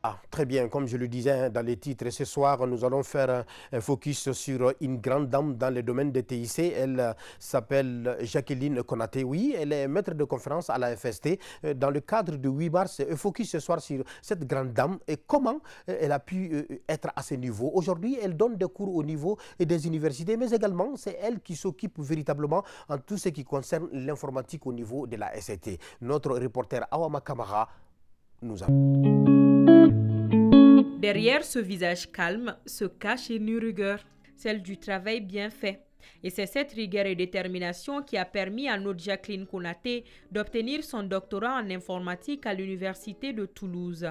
Ah, très bien, comme je le disais hein, dans les titres, ce soir, nous allons faire un focus sur une grande dame dans le domaine des TIC. Elle s'appelle Jacqueline Konaté. Oui, elle est maître de conférence à la FST. Dans le cadre de 8 mars, un focus ce soir sur cette grande dame et comment elle a pu être à ce niveau. Aujourd'hui, elle donne des cours au niveau des universités, mais également, c'est elle qui s'occupe véritablement en tout ce qui concerne l'informatique au niveau de la SCT. Notre reporter Awama Kamara nous a... Derrière ce visage calme se cache une rigueur, celle du travail bien fait. Et c'est cette rigueur et détermination qui a permis à notre Jacqueline Konaté d'obtenir son doctorat en informatique à l'Université de Toulouse.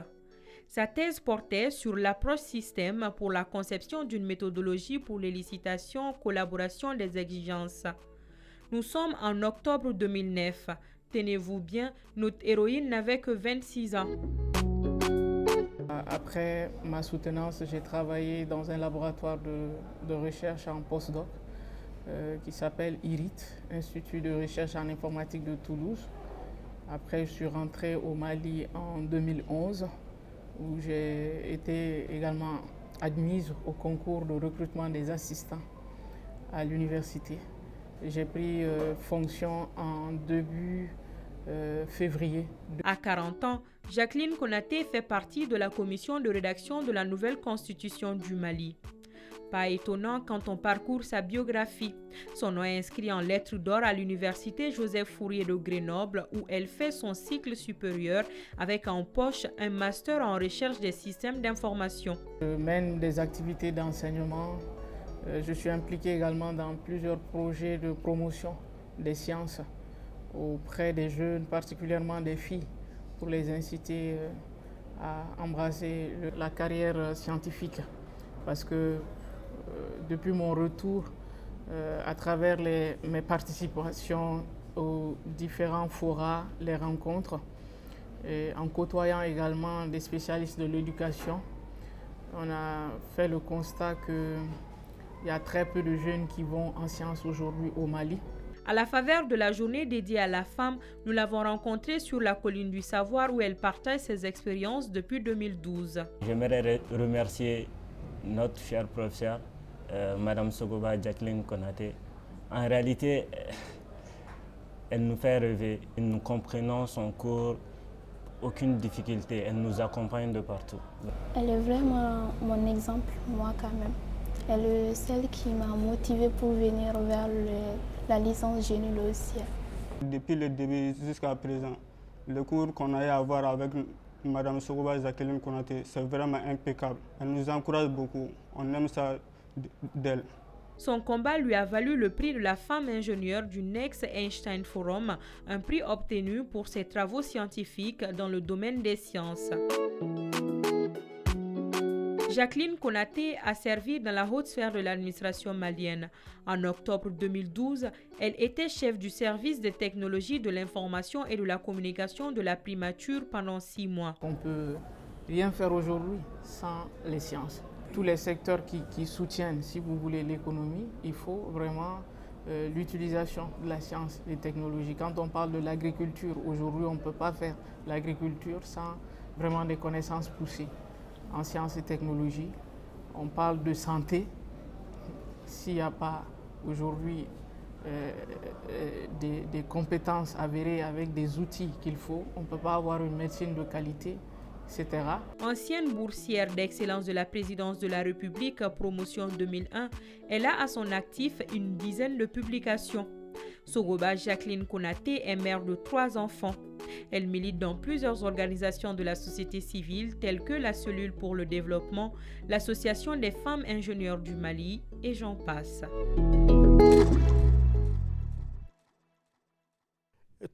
Sa thèse portait sur l'approche système pour la conception d'une méthodologie pour l'élicitation, collaboration des exigences. Nous sommes en octobre 2009. Tenez-vous bien, notre héroïne n'avait que 26 ans. Après ma soutenance, j'ai travaillé dans un laboratoire de recherche en postdoc qui s'appelle IRIT, Institut de recherche en informatique de Toulouse. Après, je suis rentré au Mali en 2011 où j'ai été également admise au concours de recrutement des assistants à l'université. J'ai pris fonction en début février. À 40 ans, Jacqueline Konaté fait partie de la commission de rédaction de la nouvelle constitution du Mali. Pas étonnant quand on parcourt sa biographie. Son nom est inscrit en lettres d'or à l'université Joseph Fourier de Grenoble où elle fait son cycle supérieur avec en poche un master en recherche des systèmes d'information. Je mène des activités d'enseignement. Je suis impliqué également dans plusieurs projets de promotion des sciences auprès des jeunes, particulièrement des filles, pour les inciter à embrasser la carrière scientifique. Parce que depuis mon retour, à travers mes participations aux différents forats, les rencontres, et en côtoyant également des spécialistes de l'éducation, on a fait le constat qu'il y a très peu de jeunes qui vont en sciences aujourd'hui au Mali. À la faveur de la journée dédiée à la femme, nous l'avons rencontrée sur la colline du savoir où elle partage ses expériences depuis 2012. J'aimerais remercier notre chère professeure, Madame Sogoba Jacqueline Konaté. En réalité, elle nous fait rêver. Nous comprenons son cours, aucune difficulté. Elle nous accompagne de partout. Elle est vraiment mon exemple, moi quand même. Elle est celle qui m'a motivée pour venir vers la licence génie logiciel. Depuis le début jusqu'à présent, le cours qu'on a eu à avoir avec Mme Sogoba Jacqueline Konaté, c'est vraiment impeccable. Elle nous encourage beaucoup. On aime ça d'elle. Son combat lui a valu le prix de la femme ingénieure du Next Einstein Forum, un prix obtenu pour ses travaux scientifiques dans le domaine des sciences. Jacqueline Konaté a servi dans la haute sphère de l'administration malienne. En octobre 2012, elle était chef du service des technologies de l'information et de la communication de la primature pendant 6 mois. On ne peut rien faire aujourd'hui sans les sciences. Tous les secteurs qui soutiennent, si vous voulez, l'économie, il faut vraiment l'utilisation de la science et des technologies. Quand on parle de l'agriculture, aujourd'hui, on ne peut pas faire l'agriculture sans vraiment des connaissances poussées en sciences et technologies. On parle de santé. S'il n'y a pas aujourd'hui des compétences avérées avec des outils qu'il faut, on ne peut pas avoir une médecine de qualité, etc. Ancienne boursière d'excellence de la présidence de la République, promotion 2001, elle a à son actif une dizaine de publications. Sogoba Jacqueline Konaté est mère de 3 enfants. Elle milite dans plusieurs organisations de la société civile telles que la Cellule pour le développement, l'Association des femmes ingénieures du Mali et j'en passe.